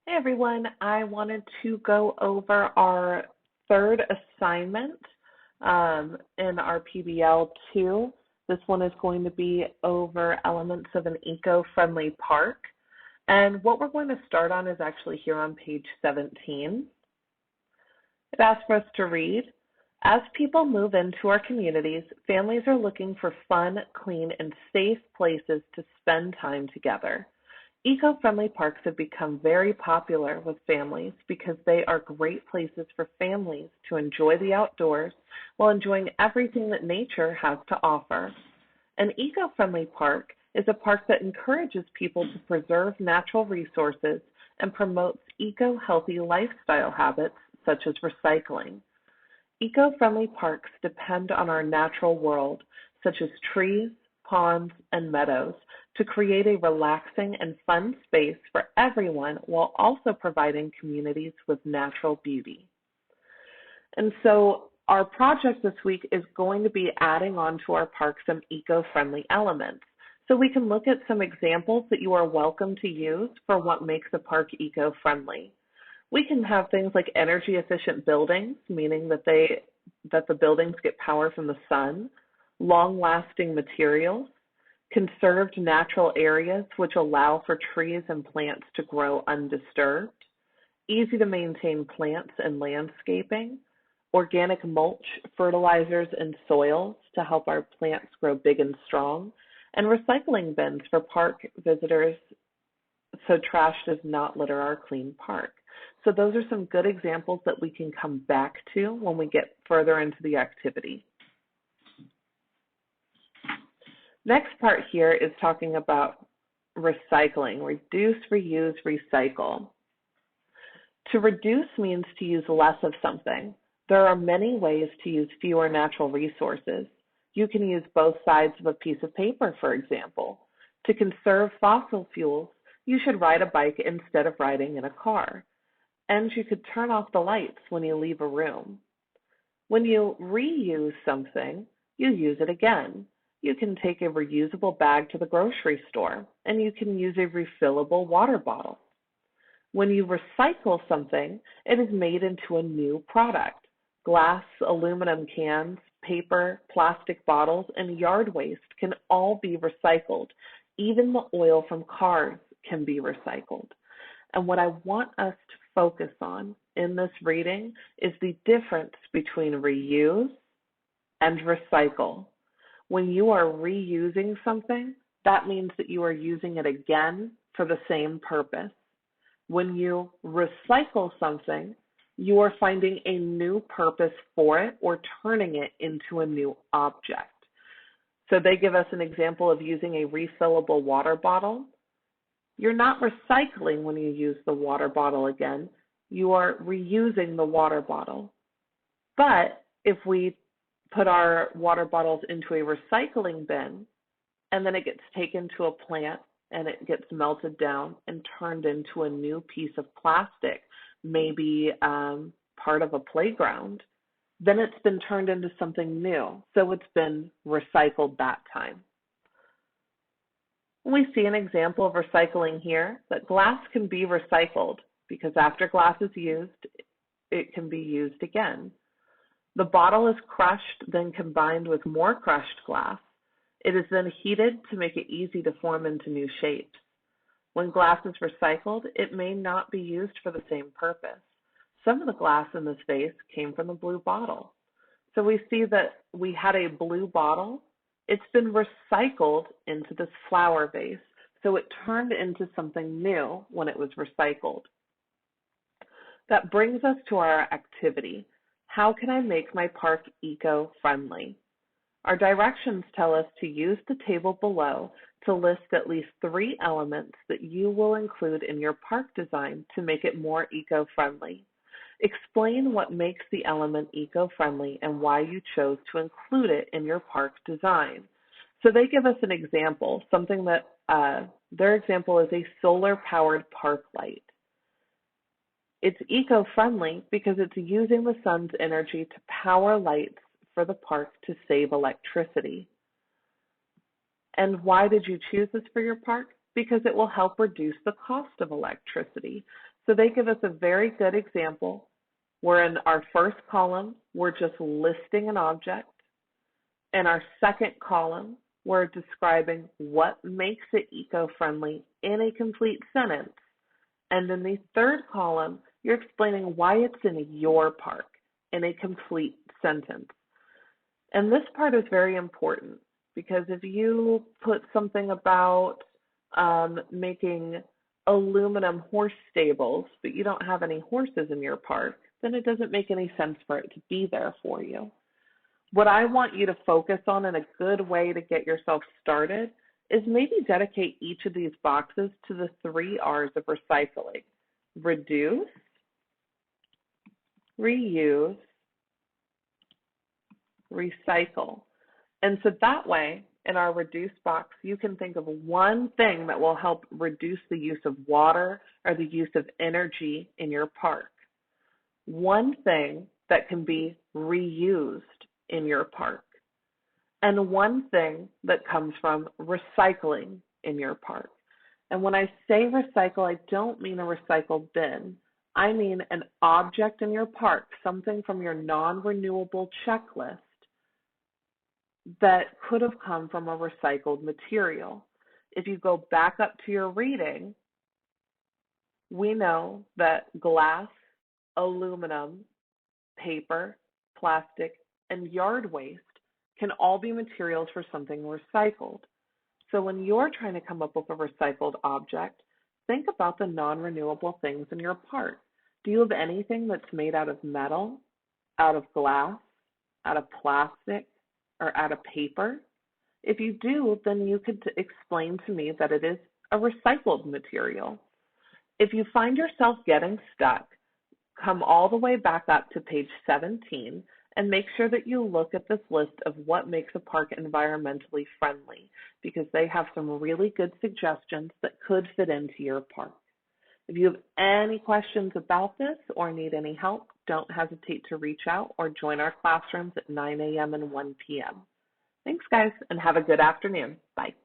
Hey everyone, I wanted to go over our third assignment in our PBL 2. This one is going to be over elements of an eco-friendly park. And what we're going to start on is actually here on page 17. It asks for us to read, as people move into our communities, families are looking for fun, clean, and safe places to spend time together. Eco-friendly parks have become very popular with families because they are great places for families to enjoy the outdoors while enjoying everything that nature has to offer. An eco-friendly park is a park that encourages people to preserve natural resources and promotes eco-healthy lifestyle habits such as recycling. Eco-friendly parks depend on our natural world, such as trees, ponds, and meadows, to create a relaxing and fun space for everyone while also providing communities with natural beauty. And so our project this week is going to be adding on to our park some eco-friendly elements. So we can look at some examples that you are welcome to use for what makes a park eco-friendly. We can have things like energy efficient buildings, meaning that the buildings get power from the sun, long lasting materials, conserved natural areas which allow for trees and plants to grow undisturbed, easy to maintain plants and landscaping, organic mulch, fertilizers, and soils to help our plants grow big and strong, and recycling bins for park visitors so trash does not litter our clean park. So those are some good examples that we can come back to when we get further into the activity. Next part here is talking about recycling, reduce, reuse, recycle. To reduce means to use less of something. There are many ways to use fewer natural resources. You can use both sides of a piece of paper, for example. To conserve fossil fuels, you should ride a bike instead of riding in a car. And you could turn off the lights when you leave a room. When you reuse something, you use it again. You can take a reusable bag to the grocery store, and you can use a refillable water bottle. When you recycle something, it is made into a new product. Glass, aluminum cans, paper, plastic bottles, and yard waste can all be recycled. Even the oil from cars can be recycled. And what I want us to focus on in this reading is the difference between reuse and recycle. When you are reusing something, that means that you are using it again for the same purpose. When you recycle something, you are finding a new purpose for it or turning it into a new object. So they give us an example of using a refillable water bottle. You're not recycling when you use the water bottle again. You are reusing the water bottle. But if we put our water bottles into a recycling bin and then it gets taken to a plant and it gets melted down and turned into a new piece of plastic, maybe part of a playground, then it's been turned into something new. So it's been recycled that time. We see an example of recycling here, that glass can be recycled because after glass is used, it can be used again. The bottle is crushed, then combined with more crushed glass. It is then heated to make it easy to form into new shapes. When glass is recycled, it may not be used for the same purpose. Some of the glass in this vase came from the blue bottle. So we see that we had a blue bottle. It's been recycled into this flower vase. So it turned into something new when it was recycled. That brings us to our activity. How can I make my park eco-friendly? Our directions tell us to use the table below to list at least 3 elements that you will include in your park design to make it more eco-friendly. Explain what makes the element eco-friendly and why you chose to include it in your park design. So they give us an example, something that their example is a solar-powered park light. It's eco-friendly because it's using the sun's energy to power lights for the park to save electricity. And why did you choose this for your park? because it will help reduce the cost of electricity. So they give us a very good example where in our first column, we're just listing an object. In our second column, we're describing what makes it eco-friendly in a complete sentence. And in the third column, you're explaining why it's in your park in a complete sentence. And this part is very important because if you put something about making aluminum horse stables, but you don't have any horses in your park, then it doesn't make any sense for it to be there for you. What I want you to focus on, and a good way to get yourself started, is maybe dedicate each of these boxes to the 3 R's of recycling: reduce, reuse, recycle. And so that way, in our reduce box, you can think of one thing that will help reduce the use of water or the use of energy in your park. One thing that can be reused in your park. And one thing that comes from recycling in your park. And when I say recycle, I don't mean a recycled bin. I mean an object in your park, something from your non-renewable checklist that could have come from a recycled material. If you go back up to your reading, we know that glass, aluminum, paper, plastic, and yard waste can all be materials for something recycled. So when you're trying to come up with a recycled object, think about the non-renewable things in your park. Do you have anything that's made out of metal, out of glass, out of plastic, or out of paper? If you do, then you could explain to me that it is a recycled material. If you find yourself getting stuck, come all the way back up to page 17 and make sure that you look at this list of what makes a park environmentally friendly, because they have some really good suggestions that could fit into your park. If you have any questions about this or need any help, don't hesitate to reach out or join our classrooms at 9 a.m. and 1 p.m. Thanks, guys, and have a good afternoon. Bye.